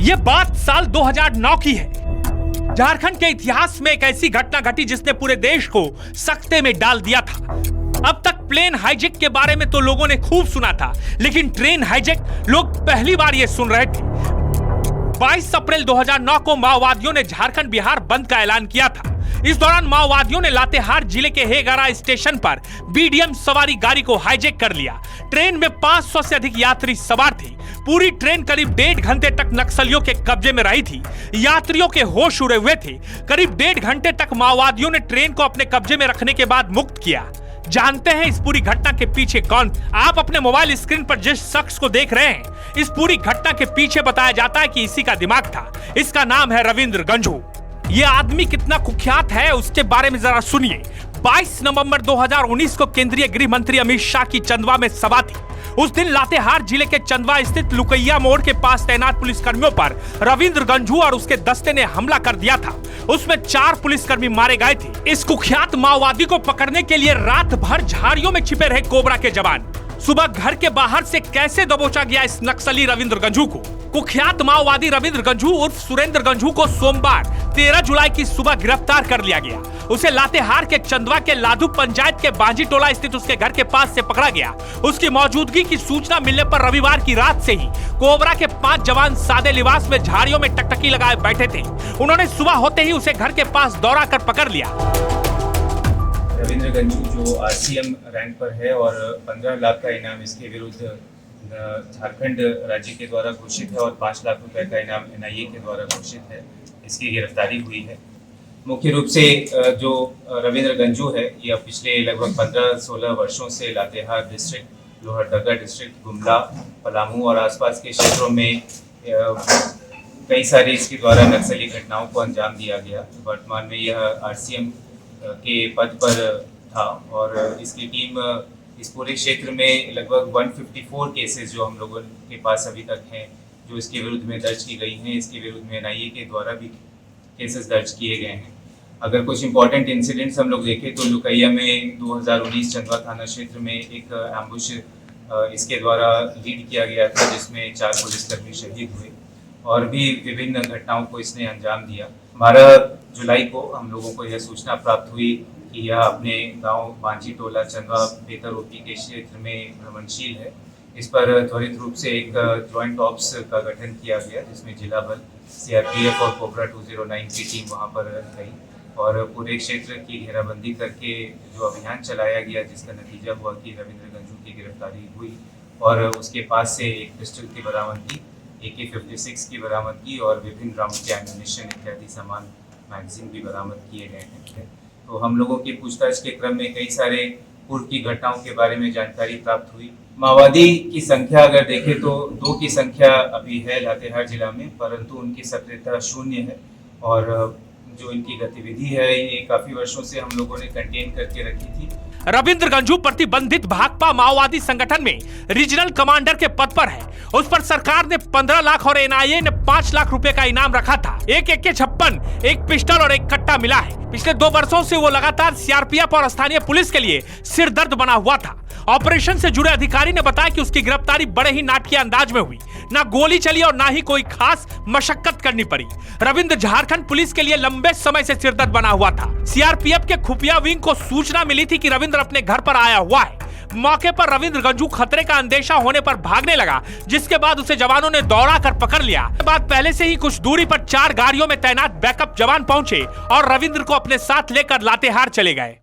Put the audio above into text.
ये बात साल 2009 की है। झारखंड के इतिहास में एक ऐसी घटना घटी जिसने पूरे देश को सकते में डाल दिया था। अब तक प्लेन हाईजैक के बारे में तो लोगों ने खूब सुना था, लेकिन ट्रेन हाईजैक लोग पहली बार ये सुन रहे थे। 22 अप्रैल 2009 को माओवादियों ने झारखंड बिहार बंद का ऐलान किया था। इस दौरान माओवादियों ने लातेहार जिले के हेगारा स्टेशन पर बीडीएम सवारी गाड़ी को हाईजैक कर लिया। ट्रेन में 500 से अधिक यात्री सवार थे। पूरी ट्रेन करीब 1.5 घंटे तक नक्सलियों के कब्जे में रही थी। यात्रियों के होश उड़े हुए थे। करीब 1.5 घंटे तक माओवादियों ने ट्रेन को अपने कब्जे में रखने के बाद मुक्त किया। जानते हैं इस पूरी घटना के पीछे कौन? आप अपने मोबाइल स्क्रीन पर जिस शख्स को देख रहे हैं, इस पूरी घटना के पीछे बताया जाता है कि इसी का दिमाग था। इसका नाम है रविंद्र गंझू। ये आदमी कितना कुख्यात है उसके बारे में जरा सुनिए। 22 नवंबर 2019 को केंद्रीय गृह मंत्री अमित शाह की चंदवा में सभा थी। उस दिन लातेहार जिले के चंदवा स्थित लुकैया मोड़ के पास तैनात पुलिसकर्मियों पर रविंद्र गंझू और उसके दस्ते ने हमला कर दिया था। उसमें 4 पुलिसकर्मी मारे गए थे। इस कुख्यात माओवादी को पकड़ने के लिए रात भर झाड़ियों में छिपे रहे कोबरा के जवान। सुबह घर के बाहर से कैसे दबोचा गया इस नक्सली रविंद्र गंझू को? कुख्यात माओवादी रविंद्र गंझू उर्फ सुरेंद्र गंझू को सोमवार 13 जुलाई की सुबह गिरफ्तार कर लिया गया। उसे लातेहार के चंदवा के लाधू पंचायत के बांजी टोला स्थित उसके घर के पास से पकड़ा गया। उसकी मौजूदगी की सूचना मिलने पर रविवार की रात से ही कोबरा के 5 जवान सादे लिबास में झाड़ियों में टकटकी लगाए बैठे थे। उन्होंने सुबह होते ही उसे घर के पास दौड़ा कर पकड़ लिया। रविंद्र गंझू जो आरसीएम रैंक पर है और 15 लाख का इनाम इसके विरुद्ध झारखंड राज्य के द्वारा घोषित है और 5 लाख रुपए का इनाम एनआईए के द्वारा घोषित है। इसकी गिरफ्तारी हुई है। मुख्य रूप से जो रविंद्र गंझू है, ये पिछले लगभग 15-16 वर्षों से लातेहार डिस्ट्रिक्ट, लोहरदगा डिस्ट्रिक्ट, गुमला, पलामू और आसपास के क्षेत्रों में कई सारी इसके द्वारा नक्सली घटनाओं को अंजाम दिया गया। वर्तमान में यह आरसीएम के पद पर था और इसकी टीम इस पूरे क्षेत्र में लगभग 154 केसेस जो हम लोगों के पास अभी तक हैं, जो इसके विरुद्ध में दर्ज की गई हैं। इसके विरुद्ध में एनआईए के द्वारा भी केसेस दर्ज किए गए हैं। अगर कुछ इंपॉर्टेंट इंसिडेंट्स हम लोग देखें तो लुकैया में 2019 चंदवा थाना क्षेत्र में एक एम्बुश इसके द्वारा लीड किया गया था, जिसमें 4 पुलिसकर्मी शहीद हुए और भी विभिन्न घटनाओं को इसने अंजाम दिया। 12 जुलाई को हम लोगों को यह सूचना प्राप्त हुई कि यह अपने गांव बांजी टोला चंदवा बेतर ओपी के क्षेत्र में भ्रमणशील है। इस पर त्वरित रूप से एक जॉइंट ऑप्स का गठन किया गया, जिसमें जिला बल, सीआरपीएफ और कोबरा 209 की टीम वहां पर गई और पूरे क्षेत्र की घेराबंदी करके जो अभियान चलाया गया, जिसका नतीजा हुआ कि रविंद्र गंझू की गिरफ्तारी हुई और उसके पास से एक पिस्टल की बरामदगी, AK-56 की बरामदगी और विभिन्न राउंड के एम्यूनिशन इत्यादि सामान, मैगजीन भी बरामद किए गए हैं। तो हम लोगों की पूछताछ के क्रम में कई सारे पूर्व की घटनाओं के बारे में जानकारी प्राप्त हुई। माओवादी की संख्या अगर देखें तो 2 की संख्या अभी है लातेहार जिला में, परंतु उनकी सक्रियता 0 है और जो इनकी गतिविधि है ये काफी वर्षों से हम लोगों ने कंटेन करके रखी थी। रविंद्र गंझू प्रतिबंधित भाकपा माओवादी संगठन में रीजनल कमांडर के पद पर है। उस पर सरकार ने 15 लाख और एनआईए ने 5 लाख रुपए का इनाम रखा था। एक AK-56, एक पिस्टल और एक कट्टा मिला है। पिछले 2 वर्षों से वो लगातार सीआरपीएफ और स्थानीय पुलिस के लिए सिरदर्द बना हुआ था। ऑपरेशन से जुड़े अधिकारी ने बताया कि उसकी गिरफ्तारी बड़े ही नाटकीय अंदाज में हुई। ना गोली चली और ना ही कोई खास मशक्कत करनी पड़ी। रविंद्र झारखंड पुलिस के लिए लंबे समय से सिरदर्द बना हुआ था। सीआरपीएफ के खुफिया विंग को सूचना मिली थी कि रविंद्र अपने घर पर आया हुआ है। मौके पर रविंद्र गंझू खतरे का अंदेशा होने पर भागने लगा, जिसके बाद उसे जवानों ने दौड़ा कर पकड़ लिया। इसके बाद पहले से ही कुछ दूरी पर 4 गाड़ियों में तैनात बैकअप जवान पहुंचे और रविंद्र को अपने साथ लेकर लातेहार चले गए।